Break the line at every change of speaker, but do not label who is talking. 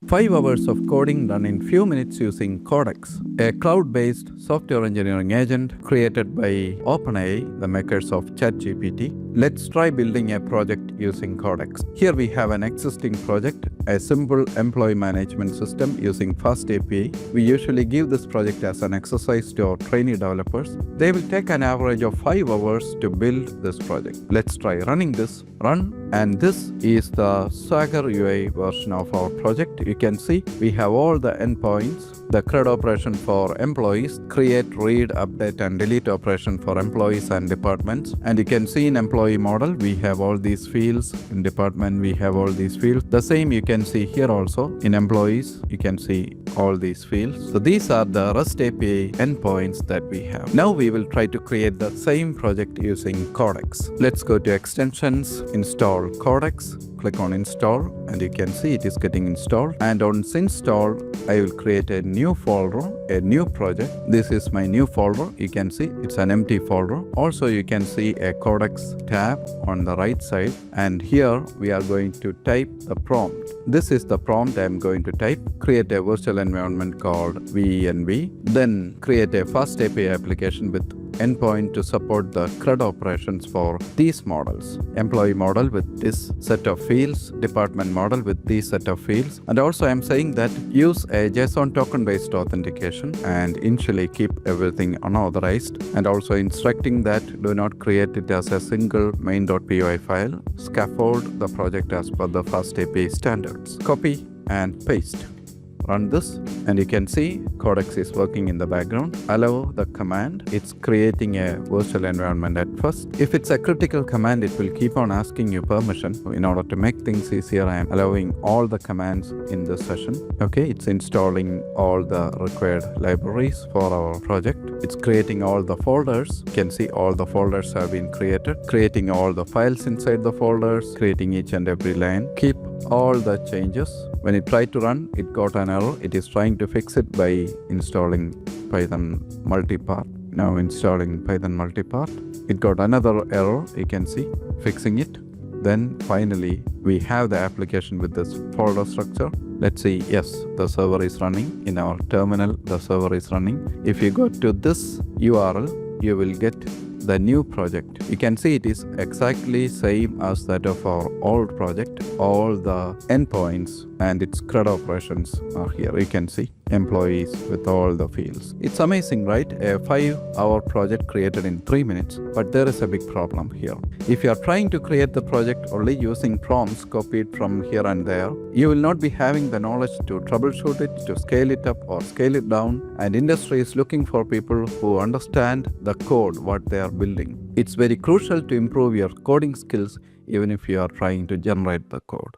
5 hours of coding done in few minutes using Codex, a cloud-based software engineering agent created by OpenAI, the makers of ChatGPT. Let's try building a project using Codex. Here we have an existing project, a simple employee management system using Fast API. We usually give this project as an exercise to our trainee developers. They will take an average of 5 hours to build this project. Let's try running this. Run, and this is the Swagger UI version of our project. You can see we have all the endpoints, the CRUD operation for employees, create, read, update and delete operation for employees and departments. And you can see in employee model, we have all these fields. In department, we have all these fields. The same you can see here also. In employees, you can see all these fields. So these are the REST API endpoints that we have. Now we will try to create the same project using Codex. Let's go to extensions, install Codex, click on install, and you can see it is getting installed. And on install, I will create a new folder, a new project. This is my new folder. You can see it's an empty folder. Also, you can see a Codex tab on the right side. And here we are going to type the prompt. This is the prompt I am going to type. Create a virtual environment called VNV. Then create a Fast API application with endpoint to support the CRUD operations for these models. Employee model with this set of fields, department model with these set of fields. And also I'm saying that use a JSON token based authentication and initially keep everything unauthorized, and also instructing that do not create it as a single main.py file. Scaffold the project as per the Fast API standards. Copy and paste. Run this, and you can see Codex is working in the background. Allow the command. It's creating a virtual environment at first. If it's a critical command, it will keep on asking you permission. In order to make things easier, I am allowing all the commands in this session. Okay, it's installing all the required libraries for our project. It's creating all the folders. You can see all the folders have been created. Creating all the files inside the folders. Creating each and every line. Keep all the changes. When it tried to run, it got an error. It is trying to fix it by installing Python multipart. Now installing Python multipart. It got another error, you can see, fixing it. Then finally, we have the application with this folder structure. Let's see, yes, the server is running. In our terminal, the server is running. If you go to this URL, you will get the new project. You can see it is exactly same as that of our old project. All the endpoints and its CRUD operations are here. You can see employees with all the fields. It's amazing, right? A 5-hour project created in 3 minutes. But there is a big problem here. If you are trying to create the project only using prompts copied from here and there, you will not be having the knowledge to troubleshoot it, to scale it up or scale it down. And industry is looking for people who understand the code, what they are building. It's very crucial to improve your coding skills even if you are trying to generate the code.